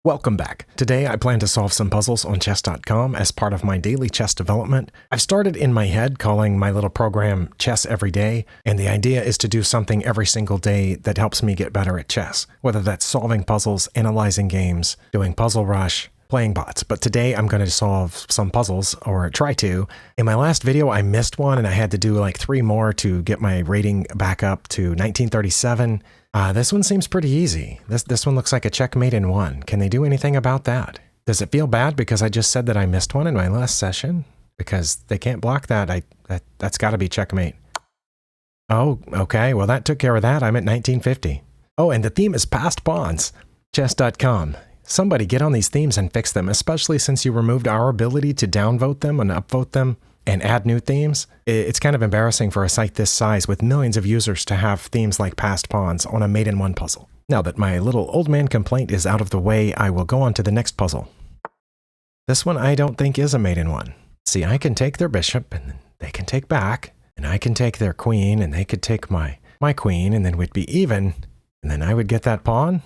Welcome back. Today I plan to solve some puzzles on chess.com as part of my daily chess development. I've started in my head calling my little program Chess Every Day, and the idea is to do something every single day that helps me get better at chess, whether that's solving puzzles, analyzing games, doing Puzzle Rush, playing bots. But today I'm going to solve some puzzles, or try to. In my last video I missed one and I had to do like 3 more to get my rating back up to 1937. This one seems pretty easy. This one looks like a checkmate in 1. Can they do anything about that? Does it feel bad because I just said that I missed one in my last session? Because they can't block that. That's got to be checkmate. Oh, okay. Well, that took care of that. I'm at 1950. Oh, and the theme is passed pawns. Chess.com. Somebody get on these themes and fix them, especially since you removed our ability to downvote them and upvote them and add new themes. It's kind of embarrassing for a site this size with millions of users to have themes like passed pawns on a mate-in-1 puzzle. Now that my little old man complaint is out of the way, I will go on to the next puzzle. This one I don't think is a mate-in-1. See, I can take their bishop and they can take back, and I can take their queen and they could take my queen, and then we'd be even, and then I would get that pawn.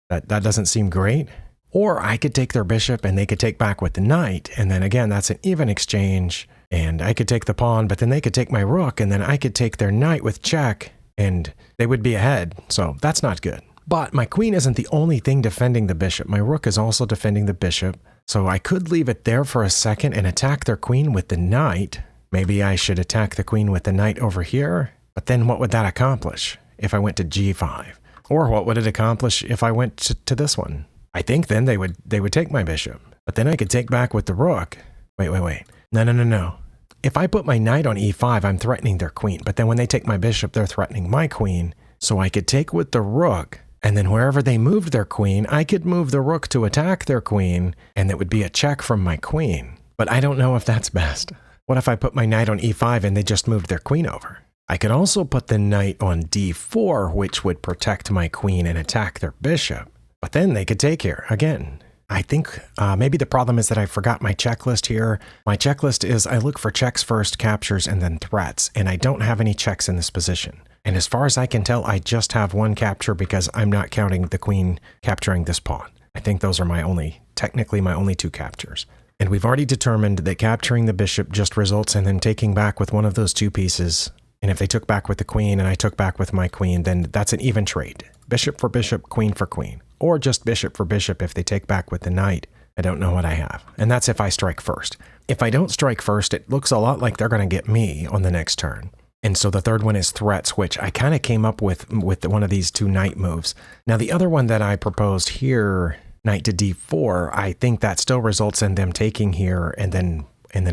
That doesn't seem great. Or I could take their bishop and they could take back with the knight, and then again that's an even exchange. And I could take the pawn, but then they could take my rook, and then I could take their knight with check, and they would be ahead. So that's not good. But my queen isn't the only thing defending the bishop. My rook is also defending the bishop. So I could leave it there for a second and attack their queen with the knight. Maybe I should attack the queen with the knight over here. But then what would that accomplish if I went to g5? Or what would it accomplish if I went to this one? I think then they would take my bishop. But then I could take back with the rook. Wait. No. If I put my knight on e5, I'm threatening their queen. But then when they take my bishop, they're threatening my queen. So I could take with the rook, and then wherever they moved their queen, I could move the rook to attack their queen, and it would be a check from my queen. But I don't know if that's best. What if I put my knight on e5 and they just moved their queen over? I could also put the knight on d4, which would protect my queen and attack their bishop. But then they could take here again. I think maybe the problem is that I forgot my checklist here. My checklist is I look for checks first, captures, and then threats, and I don't have any checks in this position. And as far as I can tell, I just have 1 capture because I'm not counting the queen capturing this pawn. I think those are technically my only 2 captures. And we've already determined that capturing the bishop just results in them taking back with one of those 2 pieces. And if they took back with the queen and I took back with my queen, then that's an even trade. Bishop for bishop, queen for queen. Or just bishop for bishop if they take back with the knight. I don't know what I have. And that's if I strike first. If I don't strike first, it looks a lot like they're going to get me on the next turn. And so the third one is threats, which I kind of came up with one of these 2 knight moves. Now the other one that I proposed here, knight to d4, I think that still results in them taking here, and then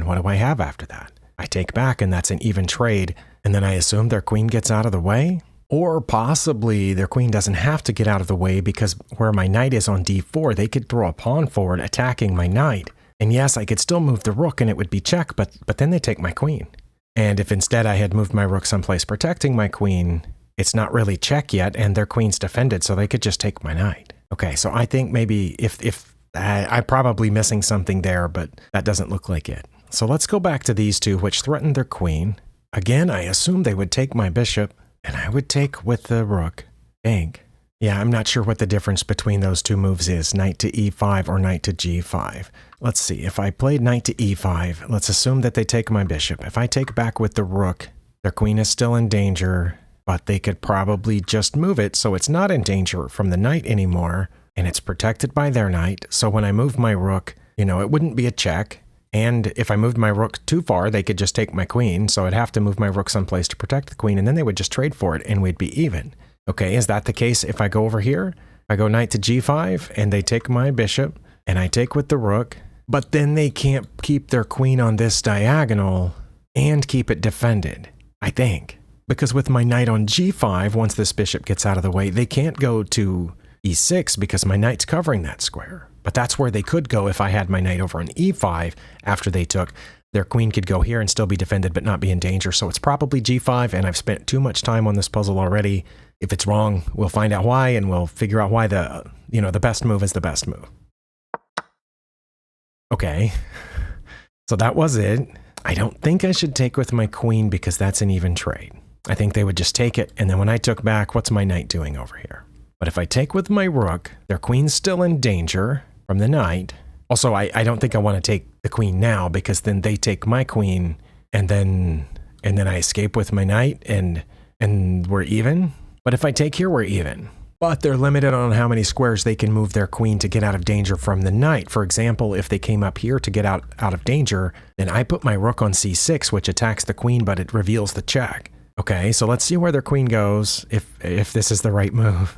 what do I have after that? I take back, and that's an even trade, and then I assume their queen gets out of the way? Or possibly their queen doesn't have to get out of the way because where my knight is on d4, they could throw a pawn forward attacking my knight. And yes, I could still move the rook and it would be check, but then they take my queen. And if instead I had moved my rook someplace protecting my queen, it's not really check yet and their queen's defended, so they could just take my knight. Okay, so I think maybe if I'm probably missing something there, but that doesn't look like it. So let's go back to these 2, which threatened their queen. Again, I assume they would take my bishop. And I would take with the rook. Dang. Yeah, I'm not sure what the difference between those 2 moves is, knight to e5 or knight to g5. Let's see, if I played knight to e5, let's assume that they take my bishop. If I take back with the rook, their queen is still in danger, but they could probably just move it so it's not in danger from the knight anymore, and it's protected by their knight. So when I move my rook, it wouldn't be a check. And if I moved my rook too far, they could just take my queen, so I'd have to move my rook someplace to protect the queen, and then they would just trade for it, and we'd be even. Okay, is that the case if I go over here? I go knight to g5, and they take my bishop, and I take with the rook, but then they can't keep their queen on this diagonal and keep it defended, I think. Because with my knight on g5, once this bishop gets out of the way, they can't go to e6 because my knight's covering that square. But that's where they could go if I had my knight over on e5 after they took. Their queen could go here and still be defended but not be in danger. So it's probably g5, and I've spent too much time on this puzzle already. If it's wrong, we'll find out why, and we'll figure out why the best move is the best move. Okay, so that was it. I don't think I should take with my queen because that's an even trade. I think they would just take it, and then when I took back, what's my knight doing over here? But if I take with my rook, their queen's still in danger. from the knight. Also, I don't think I want to take the queen now because then they take my queen and then I escape with my knight and we're even. But if I take here, we're even. But they're limited on how many squares they can move their queen to get out of danger from the knight. For example, if they came up here to get out of danger, then I put my rook on c6, which attacks the queen, but it reveals the check. Okay, so let's see where their queen goes, if this is the right move.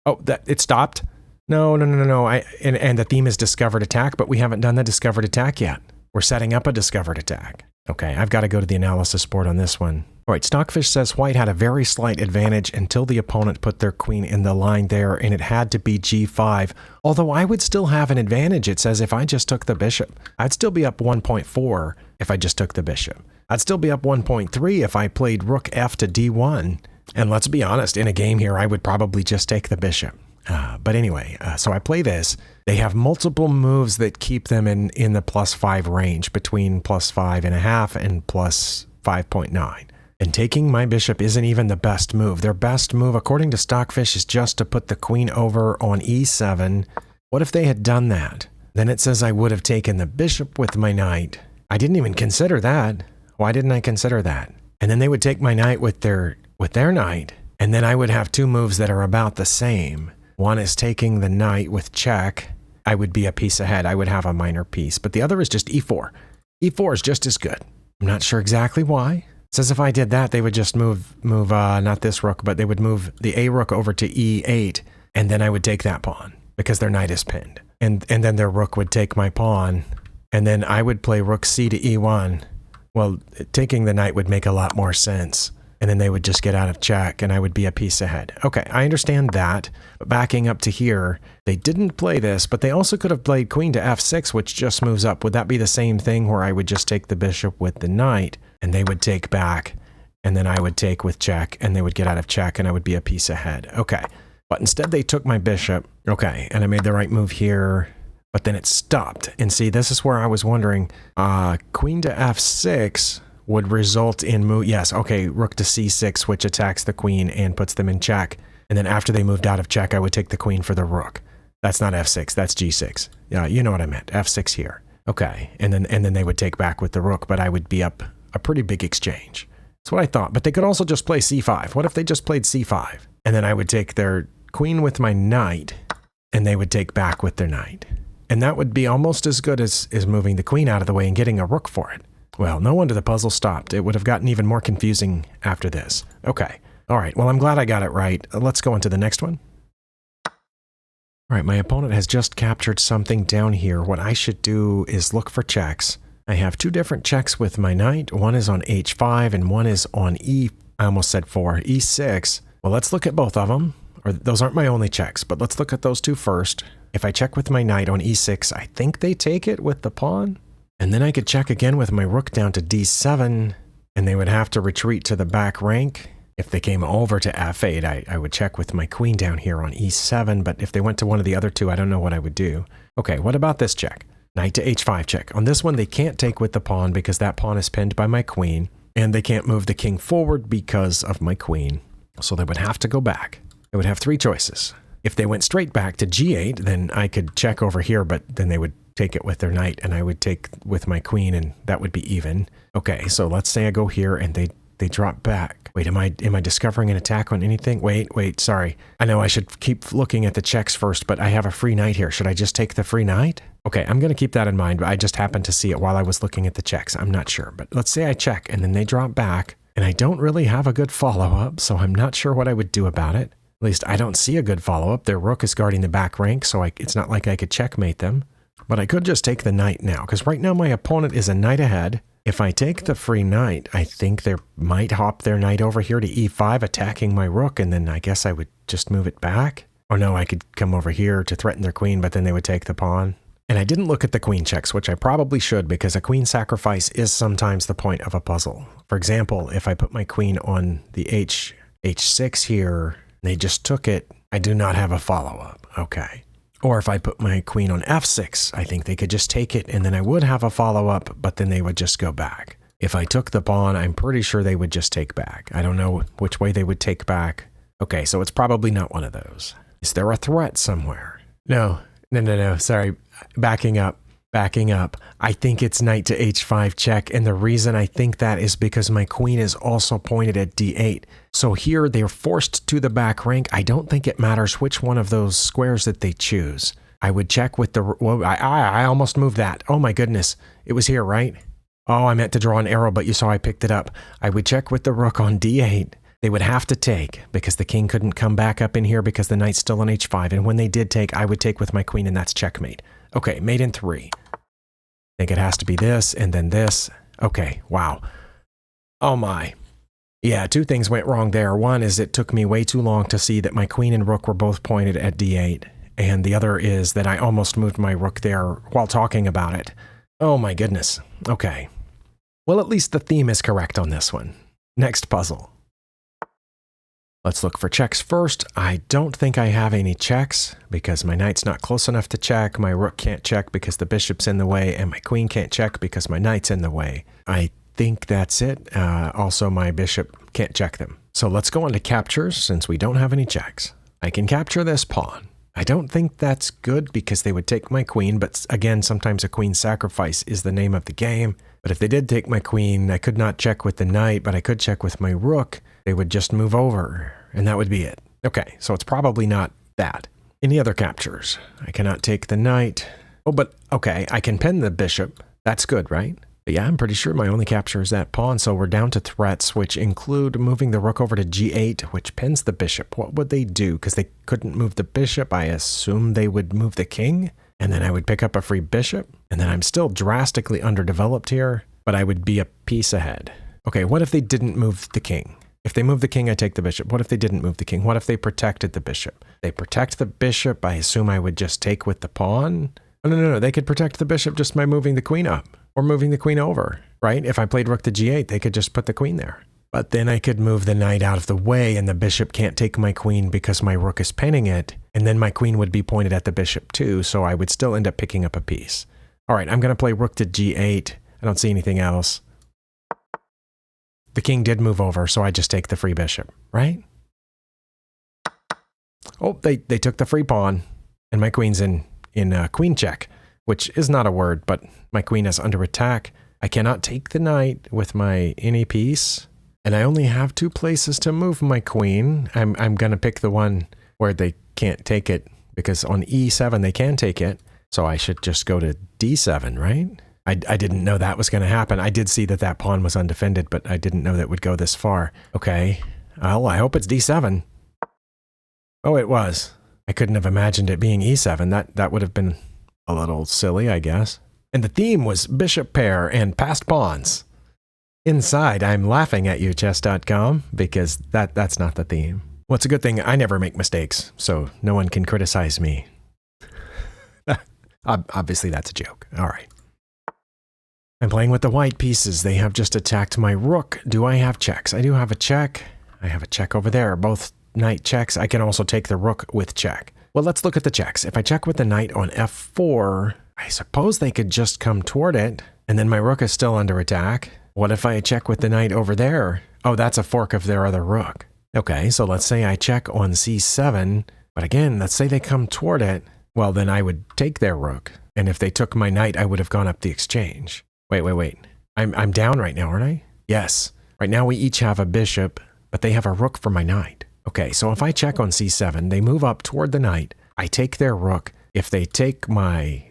Oh, it stopped? No. And the theme is discovered attack, but we haven't done the discovered attack yet. We're setting up a discovered attack. Okay, I've got to go to the analysis board on this one. All right, Stockfish says white had a very slight advantage until the opponent put their queen in the line there, and it had to be g5. Although I would still have an advantage. It says if I just took the bishop, I'd still be up 1.4 if I just took the bishop. I'd still be up 1.3 if I played rook f to d1. And let's be honest, in a game here, I would probably just take the bishop. But anyway, so I play this. They have multiple moves that keep them in the +5 range, between +5.5 and +5.9. And taking my bishop isn't even the best move. Their best move, according to Stockfish, is just to put the queen over on e7. What if they had done that? Then it says I would have taken the bishop with my knight. I didn't even consider that. Why didn't I consider that? And then they would take my knight with their knight, and then I would have two moves that are about the same. One is taking the knight with check. I would be a piece ahead. I would have a minor piece. But the other is just e4. e4 is just as good. I'm not sure exactly why. It says if I did that, they would just move not this rook, but they would move the a rook over to e8, and then I would take that pawn because their knight is pinned. And then their rook would take my pawn, and then I would play rook c to e1. Well, taking the knight would make a lot more sense. And then they would just get out of check, and I would be a piece ahead. Okay, I understand that. But backing up to here, they didn't play this, but they also could have played queen to f6, which just moves up. Would that be the same thing where I would just take the bishop with the knight, and they would take back, and then I would take with check, and they would get out of check, and I would be a piece ahead. Okay, but instead they took my bishop. Okay, and I made the right move here, but then it stopped. And see, this is where I was wondering, queen to f6... would result in move. Yes, okay, rook to c6, which attacks the queen and puts them in check. And then after they moved out of check, I would take the queen for the rook. That's not f6, that's g6. Yeah, you know what I meant. f6 here. Okay, and then they would take back with the rook, but I would be up a pretty big exchange. That's what I thought. But they could also just play c5. What if they just played c5? And then I would take their queen with my knight, and they would take back with their knight. And that would be almost as good as moving the queen out of the way and getting a rook for it. Well, no wonder the puzzle stopped. It would have gotten even more confusing after this. Okay. All right. Well, I'm glad I got it right. Let's go on to the next one. All right. My opponent has just captured something down here. What I should do is look for checks. I have two different checks with my knight. One is on h5 and one is on I almost said 4, e6. Well, let's look at both of them. Or those aren't my only checks, but let's look at those two first. If I check with my knight on e6, I think they take it with the pawn. And then I could check again with my rook down to d7, and they would have to retreat to the back rank. If they came over to f8, I would check with my queen down here on e7, but if they went to one of the other two, I don't know what I would do. Okay, what about this check? Knight to h5 check. On this one, they can't take with the pawn because that pawn is pinned by my queen, and they can't move the king forward because of my queen. So they would have to go back. They would have three choices. If they went straight back to g8, then I could check over here, but then they would take it with their knight, and I would take with my queen, and that would be even. Okay, so let's say I go here, and they drop back. Wait, am I discovering an attack on anything? Wait, sorry. I know I should keep looking at the checks first, but I have a free knight here. Should I just take the free knight? Okay, I'm going to keep that in mind, but I just happened to see it while I was looking at the checks. I'm not sure, but let's say I check, and then they drop back, and I don't really have a good follow-up, so I'm not sure what I would do about it. At least I don't see a good follow-up. Their rook is guarding the back rank, so it's not like I could checkmate them. But I could just take the knight now, because right now my opponent is a knight ahead. If I take the free knight, I think they might hop their knight over here to e5, attacking my rook, and then I guess I would just move it back. Or no, I could come over here to threaten their queen, but then they would take the pawn. And I didn't look at the queen checks, which I probably should, because a queen sacrifice is sometimes the point of a puzzle. For example, if I put my queen on the h6 here, they just took it, I do not have a follow-up. Okay. Or if I put my queen on f6, I think they could just take it, and then I would have a follow-up, but then they would just go back. If I took the pawn, I'm pretty sure they would just take back. I don't know which way they would take back. Okay, so it's probably not one of those. Is there a threat somewhere? No, No. Sorry. Backing up. I think it's knight to h5 check, and the reason I think that is because my queen is also pointed at d8. So here they're forced to the back rank. I don't think it matters which one of those squares that they choose. I would check with the... Well, I almost moved that. Oh my goodness. It was here, right? Oh, I meant to draw an arrow, but you saw I picked it up. I would check with the rook on d8. They would have to take, because the king couldn't come back up in here because the knight's still on h5. And when they did take, I would take with my queen, and that's checkmate. Okay, mate in 3. I think it has to be this, and then this. Okay, wow. Oh my. Yeah, 2 things went wrong there. One is it took me way too long to see that my queen and rook were both pointed at d8. And the other is that I almost moved my rook there while talking about it. Oh my goodness. Okay. Well, at least the theme is correct on this one. Next puzzle. Let's look for checks first. I don't think I have any checks because my knight's not close enough to check, my rook can't check because the bishop's in the way, and my queen can't check because my knight's in the way. I think that's it. Also, my bishop can't check them. So let's go on to captures since we don't have any checks. I can capture this pawn. I don't think that's good because they would take my queen, but again, sometimes a queen sacrifice is the name of the game. But if they did take my queen, I could not check with the knight, but I could check with my rook. They would just move over, and that would be it. Okay, so it's probably not that. Any other captures? I cannot take the knight. Oh, but okay, I can pin the bishop. That's good, right? But yeah, I'm pretty sure my only capture is that pawn, so we're down to threats, which include moving the rook over to g8, which pins the bishop. What would they do? Because they couldn't move the bishop, I assume they would move the king, and then I would pick up a free bishop, and then I'm still drastically underdeveloped here, but I would be a piece ahead. Okay, what if they didn't move the king? If they move the king, I take the bishop. What if they didn't move the king? What if they protected the bishop? They protect the bishop, I assume I would just take with the pawn? Oh, no, they could protect the bishop just by moving the queen up. Or moving the queen over, right? If I played rook to g8, they could just put the queen there. But then I could move the knight out of the way and the bishop can't take my queen because my rook is pinning it. And then my queen would be pointed at the bishop too, so I would still end up picking up a piece. All right, I'm going to play rook to g8. I don't see anything else. The king did move over, so I just take the free bishop, right? Oh, they took the free pawn, and my queen's in queen check, which is not a word, but my queen is under attack. I cannot take the knight with my any piece, and I only have 2 places to move my queen. I'm going to pick the one where they can't take it, because on e7 they can take it, so I should just go to d7, right? I didn't know that was going to happen. I did see that that pawn was undefended, but I didn't know that it would go this far. Okay, well, I hope it's d7. Oh, it was. I couldn't have imagined it being e7. That would have been a little silly, I guess. And the theme was bishop pair and passed pawns. Inside, I'm laughing at you, chess.com, because that's not the theme. Well, it's a good thing I never make mistakes, so no one can criticize me. Obviously, that's a joke. All right. I'm playing with the white pieces. They have just attacked my rook. Do I have checks? I do have a check. I have a check over there. Both knight checks. I can also take the rook with check. Well, let's look at the checks. If I check with the knight on f4, I suppose they could just come toward it, and then my rook is still under attack. What if I check with the knight over there? Oh, that's a fork of their other rook. Okay, so let's say I check on c7, but again, let's say they come toward it. Well, then I would take their rook, and if they took my knight, I would have gone up the exchange. Wait. I'm down right now, aren't I? Yes. Right now we each have a bishop, but they have a rook for my knight. Okay, so if I check on c7, they move up toward the knight. I take their rook. If they take my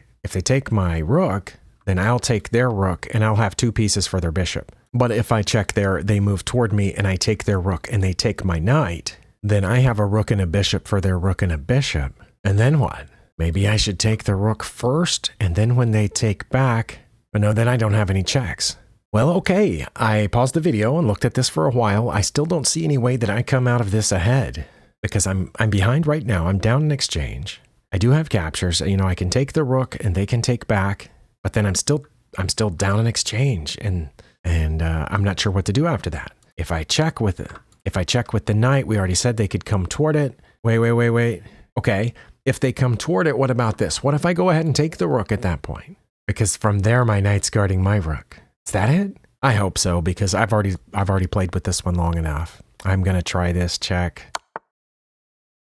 rook, then I'll take their rook and I'll have 2 pieces for their bishop. But if I check there, they move toward me and I take their rook and they take my knight, then I have a rook and a bishop for their rook and a bishop. And then what? Maybe I should take the rook first, and then when they take back, but no, then I don't have any checks. Well, okay, I paused the video and looked at this for a while. I still don't see any way that I come out of this ahead, because I'm behind right now. I'm down in exchange. I do have captures. You know, I can take the rook and they can take back, but then I'm still down in exchange, and I'm not sure what to do after that. If I check with the knight, we already said they could come toward it. Wait. Okay, if they come toward it, what about this? What if I go ahead and take the rook at that point? Because from there, my knight's guarding my rook. Is that it? I hope so, because I've already played with this one long enough. I'm gonna try this check.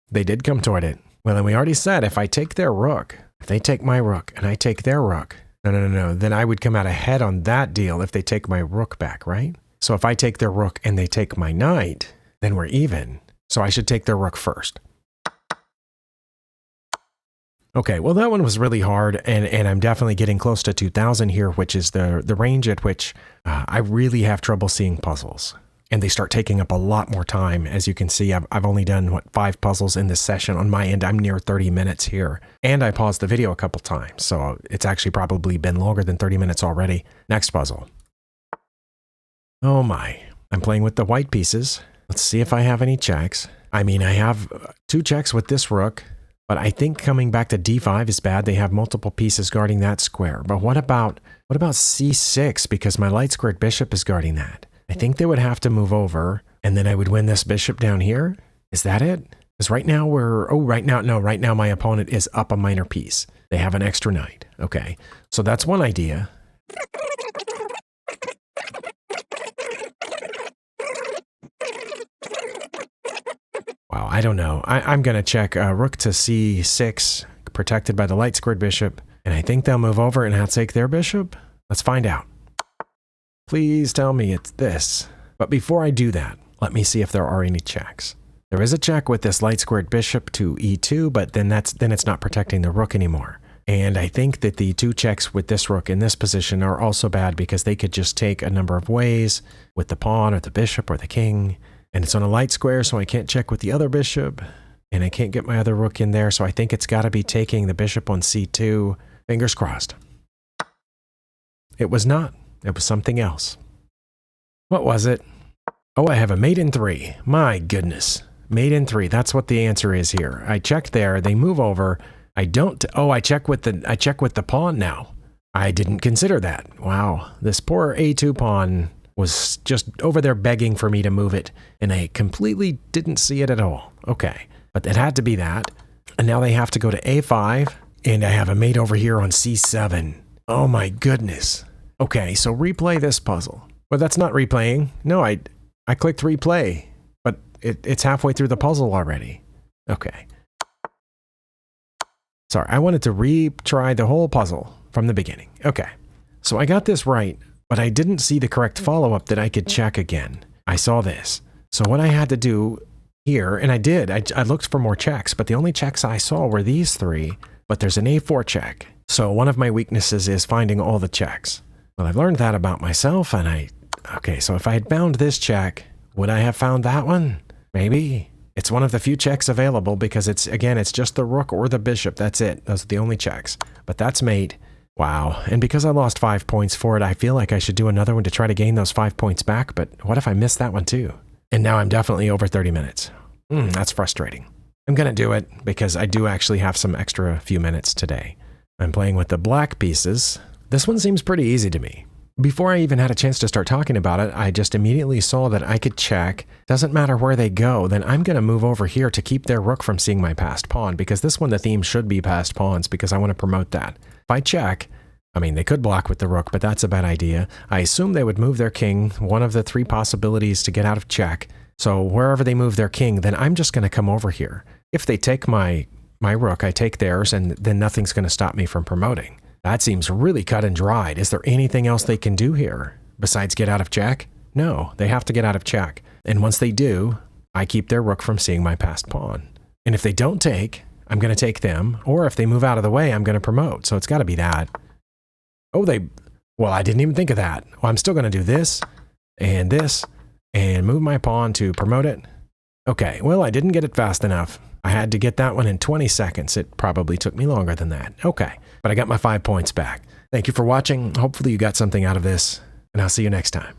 They did come toward it. Well, and we already said if I take their rook, If they take my rook and I take their rook, no. Then I would come out ahead on that deal if they take my rook back, right? So if I take their rook and they take my knight, then we're even. So I should take their rook first. Okay, well that one was really hard, and I'm definitely getting close to 2000 here, which is the range at which I really have trouble seeing puzzles. And they start taking up a lot more time. As you can see, I've only done, 5 puzzles in this session. On my end, I'm near 30 minutes here. And I paused the video a couple times, so it's actually probably been longer than 30 minutes already. Next puzzle. Oh my, I'm playing with the white pieces. Let's see if I have any checks. I mean, I have 2 checks with this rook. But I think coming back to d5 is bad. They have multiple pieces guarding that square. But what about c6? Because my light squared bishop is guarding that. I think they would have to move over, and then I would win this bishop down here. Is that it? Because right now right now my opponent is up a minor piece. They have an extra knight. Okay, so that's one idea. Wow, I don't know. I'm going to check rook to c6, protected by the light squared bishop, and I think they'll move over and outtake their bishop. Let's find out. Please tell me it's this. But before I do that, let me see if there are any checks. There is a check with this light squared bishop to e2, but then it's not protecting the rook anymore. And I think that the 2 checks with this rook in this position are also bad because they could just take a number of ways with the pawn or the bishop or the king. And it's on a light square, so I can't check with the other bishop. And I can't get my other rook in there, so I think it's got to be taking the bishop on c2. Fingers crossed. It was not. It was something else. What was it? Oh, I have a mate in 3. My goodness. Mate in 3. That's what the answer is here. I checked there. They move over. I check with the pawn now. I didn't consider that. Wow. This poor a2 pawn was just over there begging for me to move it, and I completely didn't see it at all. Okay, but it had to be that. And now they have to go to a5, and I have a mate over here on c7. Oh my goodness. Okay, so replay this puzzle. Well, that's not replaying. No, I clicked replay, but it's halfway through the puzzle already. Okay. Sorry, I wanted to retry the whole puzzle from the beginning. Okay, so I got this right, but I didn't see the correct follow-up that I could check again. I saw this. So what I had to do here, and I did, I looked for more checks, but the only checks I saw were these 3, but there's an a4 check. So one of my weaknesses is finding all the checks. Well, I've learned that about myself, and okay, so if I had found this check, would I have found that one? Maybe. It's one of the few checks available because it's just the rook or the bishop. That's it. Those are the only checks. But that's mate. Wow. And because I lost 5 points for it, I feel like I should do another one to try to gain those 5 points back. But what if I missed that one too? And now I'm definitely over 30 minutes. That's frustrating. I'm going to do it because I do actually have some extra few minutes today. I'm playing with the black pieces. This one seems pretty easy to me. Before I even had a chance to start talking about it, I just immediately saw that I could check. Doesn't matter where they go, then I'm going to move over here to keep their rook from seeing my passed pawn, because this one, the theme should be passed pawns, because I want to promote that. If I check, I mean, they could block with the rook, but that's a bad idea. I assume they would move their king, one of the 3 possibilities to get out of check. So wherever they move their king, then I'm just going to come over here. If they take my rook, I take theirs, and then nothing's going to stop me from promoting. That seems really cut and dried. Is there anything else they can do here besides get out of check? No, they have to get out of check. And once they do, I keep their rook from seeing my passed pawn. And if they don't take, I'm going to take them. Or if they move out of the way, I'm going to promote. So it's got to be that. Oh, well, I didn't even think of that. Well, I'm still going to do this and move my pawn to promote it. Okay, well, I didn't get it fast enough. I had to get that one in 20 seconds. It probably took me longer than that. Okay, but I got my 5 points back. Thank you for watching. Hopefully you got something out of this, and I'll see you next time.